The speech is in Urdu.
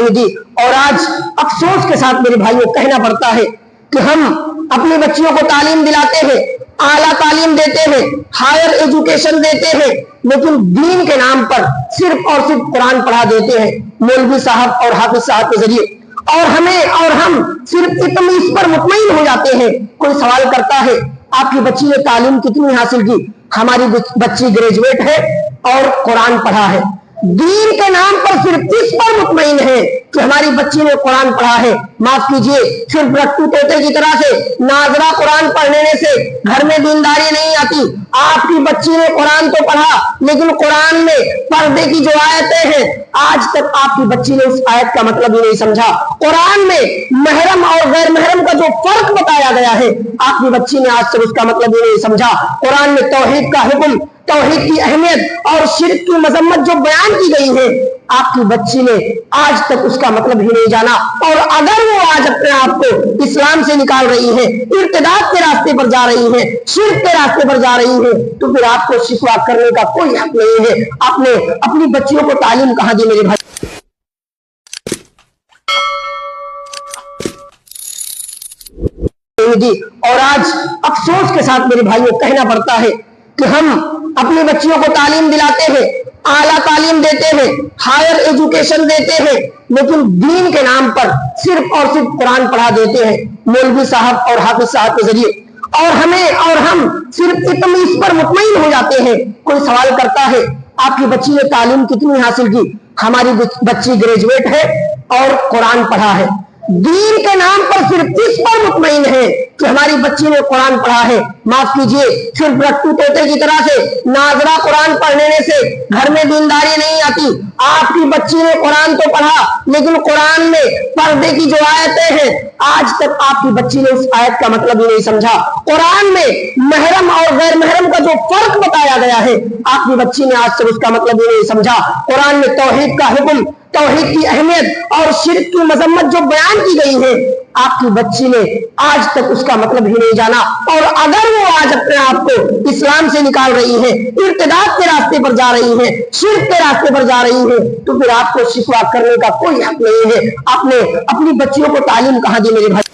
نہیں دی، اور آج افسوس کے ساتھ میرے بھائیوں کہنا پڑتا ہے کہ ہم اپنی بچیوں کو تعلیم دلاتے ہیں، اعلیٰ تعلیم دیتے ہیں، ہائر ایجوکیشن دیتے ہیں، لیکن دین کے نام پر صرف اور صرف قرآن پڑھا دیتے ہیں مولوی صاحب اور حافظ صاحب کے ذریعے، اور ہم صرف اتنے اس پر مطمئن ہو جاتے ہیں۔ کوئی سوال کرتا ہے آپ کی بچی نے تعلیم کتنی حاصل کی؟ ہماری بچی گریجویٹ ہے اور قرآن پڑھا ہے۔ دین کے نام پر صرف اس پر مطمئن ہے کہ ہماری بچی نے قرآن پڑھا ہے۔ معاف کیجئے، صرف رٹو طوطے کی طرح سے ناظرہ قرآن پڑھنے سے گھر میں دینداری نہیں آتی۔ آپ کی بچی نے قرآن تو پڑھا، لیکن قرآن میں پردے کی جو آیتیں ہیں آج تک آپ کی بچی نے اس آیت کا مطلب ہی نہیں سمجھا۔ قرآن میں محرم اور غیر محرم کا جو فرق بتایا گیا ہے آپ کی بچی نے آج تک اس کا مطلب ہی نہیں سمجھا۔ قرآن میں توحید کا حکم، توحید کی اہمیت اور شرک کی مذمت جو بیان کی گئی ہے آپ کی بچی نے آج تک اس کا مطلب ہی نہیں جانا، اور اگر وہ آج اپنے آپ کو اسلام سے نکال رہی ہے، ارتداد کے راستے پر جا رہی ہے، شرک کے راستے پر جا رہی ہے، تو پھر آپ کو شکوہ کرنے کا کوئی حق نہیں ہے۔ آپ نے اپنی بچیوں کو تعلیم کہاں دی میرے بھائی؟ اور آج افسوس کے ساتھ میرے بھائیوں کہنا پڑتا ہے کہ ہم اپنی بچیوں کو تعلیم دلاتے ہیں، اعلیٰ تعلیم دیتے ہیں، ہائر ایجوکیشن دیتے ہیں، لیکن دین کے نام پر صرف اور صرف قرآن پڑھا دیتے ہیں مولوی صاحب اور حافظ صاحب کے ذریعے، اور ہم صرف اتنے اس پر مطمئن ہو جاتے ہیں۔ کوئی سوال کرتا ہے آپ کی بچی نے تعلیم کتنی حاصل کی؟ ہماری بچی گریجویٹ ہے اور قرآن پڑھا ہے۔ دین کے نام پر صرف اس پر مطمئن ہے کہ ہماری بچی نے قرآن پڑھا ہے۔ معاف کیجئے، صرف رٹو طوطے کی طرح سے ناظرہ قرآن پڑھنے سے گھر میں دینداری نہیں آتی۔ آپ کی بچی نے قرآن تو پڑھا، لیکن قرآن میں پردے کی جو آیتیں ہیں آج تک آپ کی بچی نے اس آیت کا مطلب ہی نہیں سمجھا۔ قرآن میں محرم اور غیر محرم کا جو فرق بتایا گیا ہے آپ کی بچی نے آج تک اس کا مطلب ہی نہیں سمجھا۔ قرآن میں توحید کا حکم، توحید کی اہمیت اور شرک کی مذمت جو بیان کی گئی ہے آپ کی بچی نے آج تک اس کا مطلب ہی نہیں جانا، اور اگر وہ آج اپنے آپ کو اسلام سے نکال رہی ہے، ارتداد کے راستے پر جا رہی ہے، شرک کے راستے پر جا رہی ہے، تو پھر آپ کو شکوہ کرنے کا کوئی حق نہیں ہے۔ آپ نے اپنی بچیوں کو تعلیم کہاں دی میرے بھائی؟